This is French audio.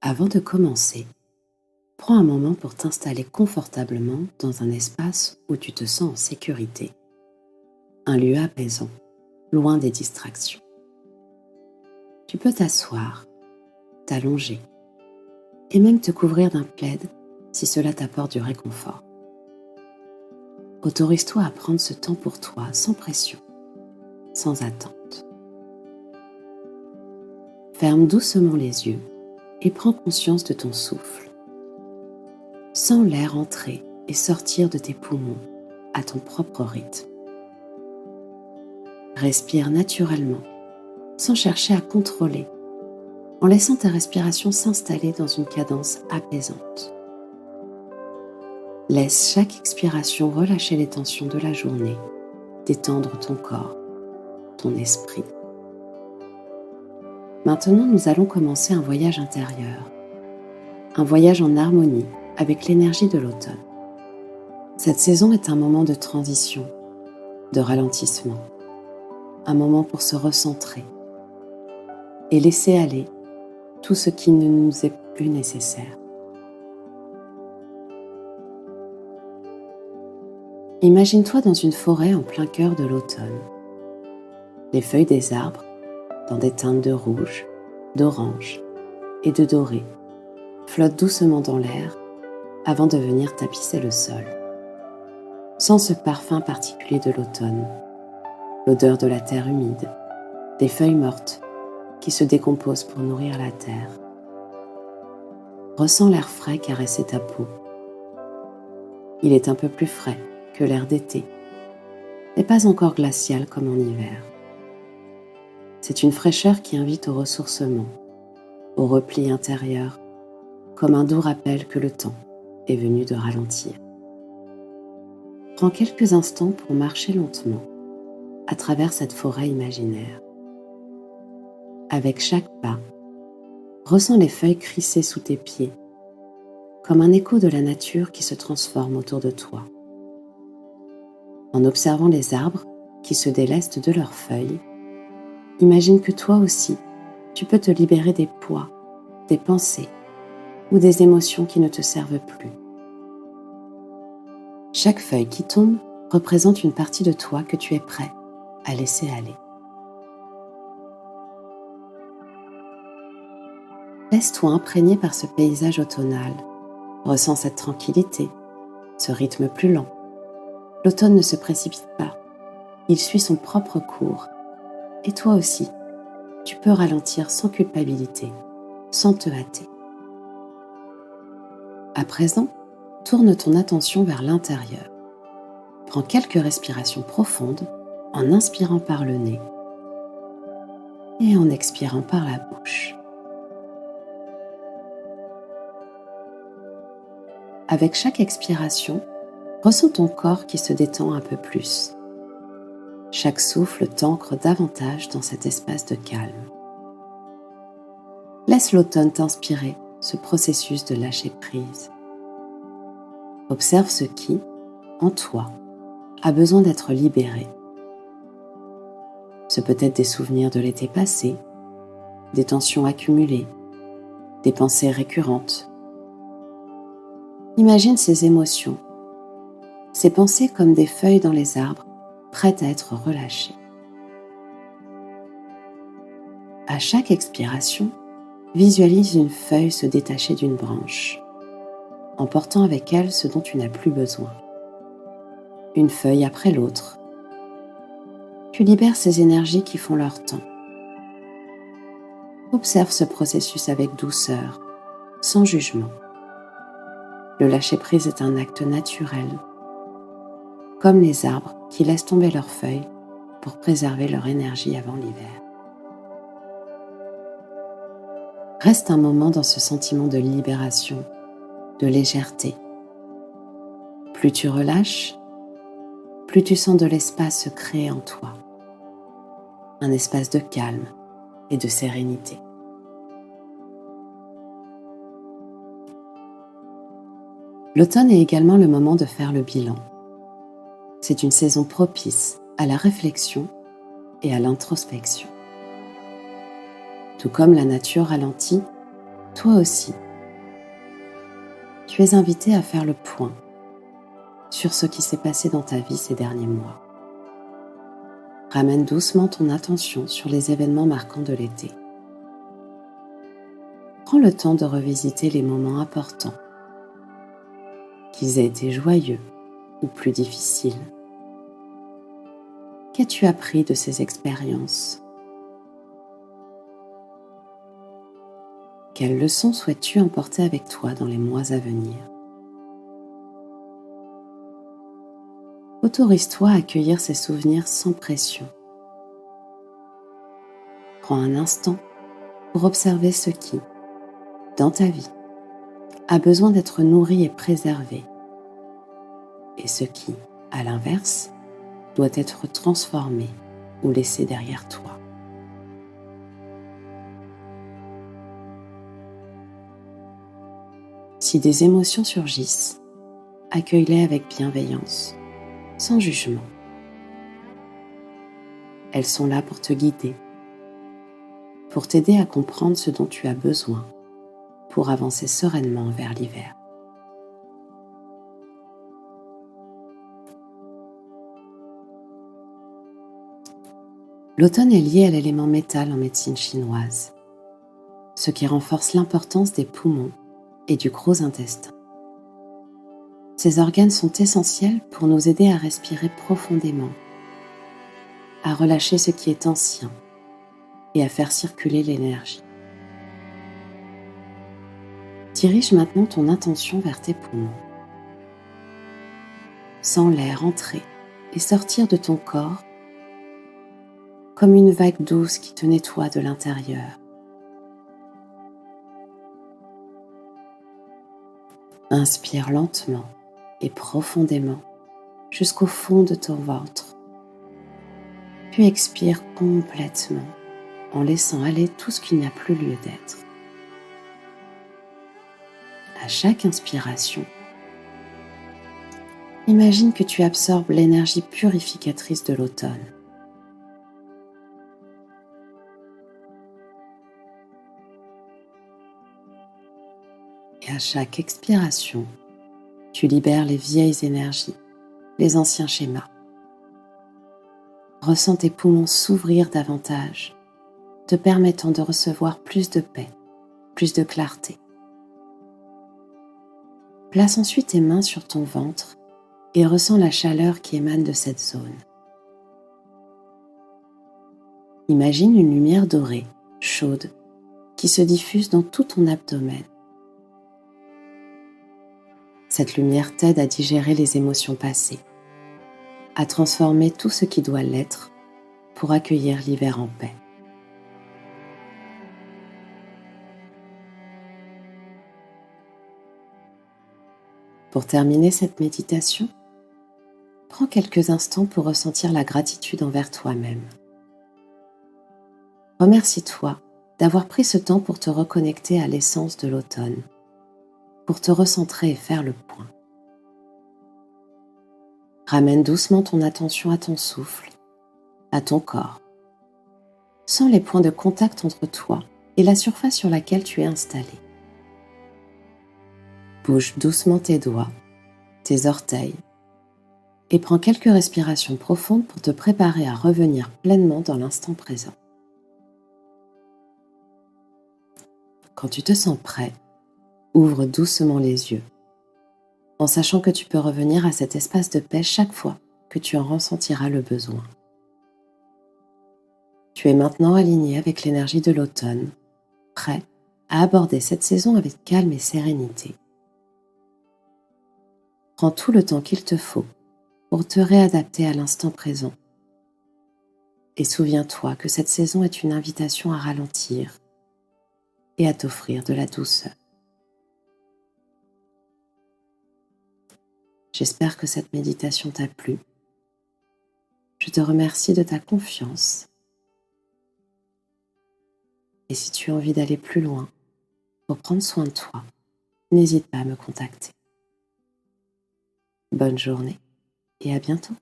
Avant de commencer, prends un moment pour t'installer confortablement dans un espace où tu te sens en sécurité. Un lieu apaisant, loin des distractions. Tu peux t'asseoir, t'allonger et même te couvrir d'un plaid si cela t'apporte du réconfort. Autorise-toi à prendre ce temps pour toi sans pression, sans attente. Ferme doucement les yeux et prends conscience de ton souffle. Sens l'air entrer et sortir de tes poumons à ton propre rythme. Respire naturellement, sans chercher à contrôler, en laissant ta respiration s'installer dans une cadence apaisante. Laisse chaque expiration relâcher les tensions de la journée, détendre ton corps, ton esprit. Maintenant, nous allons commencer un voyage intérieur, un voyage en harmonie avec l'énergie de l'automne. Cette saison est un moment de transition, de ralentissement, un moment pour se recentrer et laisser aller tout ce qui ne nous est plus nécessaire. Imagine-toi dans une forêt en plein cœur de l'automne. Les feuilles des arbres, dans des teintes de rouge, d'orange et de doré, flottent doucement dans l'air avant de venir tapisser le sol. Sens ce parfum particulier de l'automne, l'odeur de la terre humide, des feuilles mortes qui se décomposent pour nourrir la terre. Ressens l'air frais caresser ta peau. Il est un peu plus frais que l'air d'été, mais pas encore glacial comme en hiver. C'est une fraîcheur qui invite au ressourcement, au repli intérieur, comme un doux rappel que le temps est venu de ralentir. Prends quelques instants pour marcher lentement à travers cette forêt imaginaire. Avec chaque pas, ressens les feuilles crisser sous tes pieds, comme un écho de la nature qui se transforme autour de toi. En observant les arbres qui se délestent de leurs feuilles, imagine que toi aussi, tu peux te libérer des poids, des pensées ou des émotions qui ne te servent plus. Chaque feuille qui tombe représente une partie de toi que tu es prêt à laisser aller. Laisse-toi imprégner par ce paysage automnal. Ressens cette tranquillité, ce rythme plus lent. L'automne ne se précipite pas, il suit son propre cours. Et toi aussi, tu peux ralentir sans culpabilité, sans te hâter. À présent, tourne ton attention vers l'intérieur. Prends quelques respirations profondes en inspirant par le nez et en expirant par la bouche. Avec chaque expiration, ressens ton corps qui se détend un peu plus. Chaque souffle t'ancre davantage dans cet espace de calme. Laisse l'automne t'inspirer ce processus de lâcher prise. Observe ce qui, en toi, a besoin d'être libéré. Ce peut être des souvenirs de l'été passé, des tensions accumulées, des pensées récurrentes. Imagine ces émotions, ces pensées comme des feuilles dans les arbres, prêtes à être relâchées. À chaque expiration, visualise une feuille se détacher d'une branche, emportant avec elle ce dont tu n'as plus besoin. Une feuille après l'autre. Tu libères ces énergies qui font leur temps. Observe ce processus avec douceur, sans jugement. Le lâcher-prise est un acte naturel, comme les arbres qui laissent tomber leurs feuilles pour préserver leur énergie avant l'hiver. Reste un moment dans ce sentiment de libération, de légèreté. Plus tu relâches, plus tu sens de l'espace se créer en toi. Un espace de calme et de sérénité. L'automne est également le moment de faire le bilan. C'est une saison propice à la réflexion et à l'introspection. Tout comme la nature ralentit, Toi aussi, tu es invité à faire le point sur ce qui s'est passé dans ta vie ces derniers mois. Ramène doucement ton attention sur les événements marquants de l'été. Prends le temps de revisiter les moments importants, qu'ils aient été joyeux ou plus difficiles. Qu'as-tu appris de ces expériences? Quelles leçons souhaites-tu emporter avec toi dans les mois à venir? Autorise-toi à accueillir ces souvenirs sans pression. Prends un instant pour observer ce qui, dans ta vie, a besoin d'être nourri et préservé, et ce qui, à l'inverse, doit être transformé ou laissé derrière toi. Si des émotions surgissent, accueille-les avec bienveillance, sans jugement. Elles sont là pour te guider, pour t'aider à comprendre ce dont tu as besoin pour avancer sereinement vers l'hiver. L'automne est lié à l'élément métal en médecine chinoise, ce qui renforce l'importance des poumons et du gros intestin. Ces organes sont essentiels pour nous aider à respirer profondément, à relâcher ce qui est ancien et à faire circuler l'énergie. Dirige maintenant ton intention vers tes poumons. Sens l'air entrer et sortir de ton corps comme une vague douce qui te nettoie de l'intérieur. Inspire lentement et profondément jusqu'au fond de ton ventre, puis expire complètement en laissant aller tout ce qui n'a plus lieu d'être. À chaque inspiration, imagine que tu absorbes l'énergie purificatrice de l'automne. Et à chaque expiration, tu libères les vieilles énergies, les anciens schémas. Ressens tes poumons s'ouvrir davantage, te permettant de recevoir plus de paix, plus de clarté. Place ensuite tes mains sur ton ventre et ressens la chaleur qui émane de cette zone. Imagine une lumière dorée, chaude, qui se diffuse dans tout ton abdomen. Cette lumière t'aide à digérer les émotions passées, à transformer tout ce qui doit l'être pour accueillir l'hiver en paix. Pour terminer cette méditation, prends quelques instants pour ressentir la gratitude envers toi-même. Remercie-toi d'avoir pris ce temps pour te reconnecter à l'essence de l'automne, pour te recentrer et faire le point. Ramène doucement ton attention à ton souffle, à ton corps. Sens les points de contact entre toi et la surface sur laquelle tu es installé. Bouge doucement tes doigts, tes orteils et prends quelques respirations profondes pour te préparer à revenir pleinement dans l'instant présent. Quand tu te sens prêt, ouvre doucement les yeux, en sachant que tu peux revenir à cet espace de paix chaque fois que tu en ressentiras le besoin. Tu es maintenant aligné avec l'énergie de l'automne, prêt à aborder cette saison avec calme et sérénité. Prends tout le temps qu'il te faut pour te réadapter à l'instant présent. Et souviens-toi que cette saison est une invitation à ralentir et à t'offrir de la douceur. J'espère que cette méditation t'a plu. Je te remercie de ta confiance. Et si tu as envie d'aller plus loin pour prendre soin de toi, n'hésite pas à me contacter. Bonne journée et à bientôt.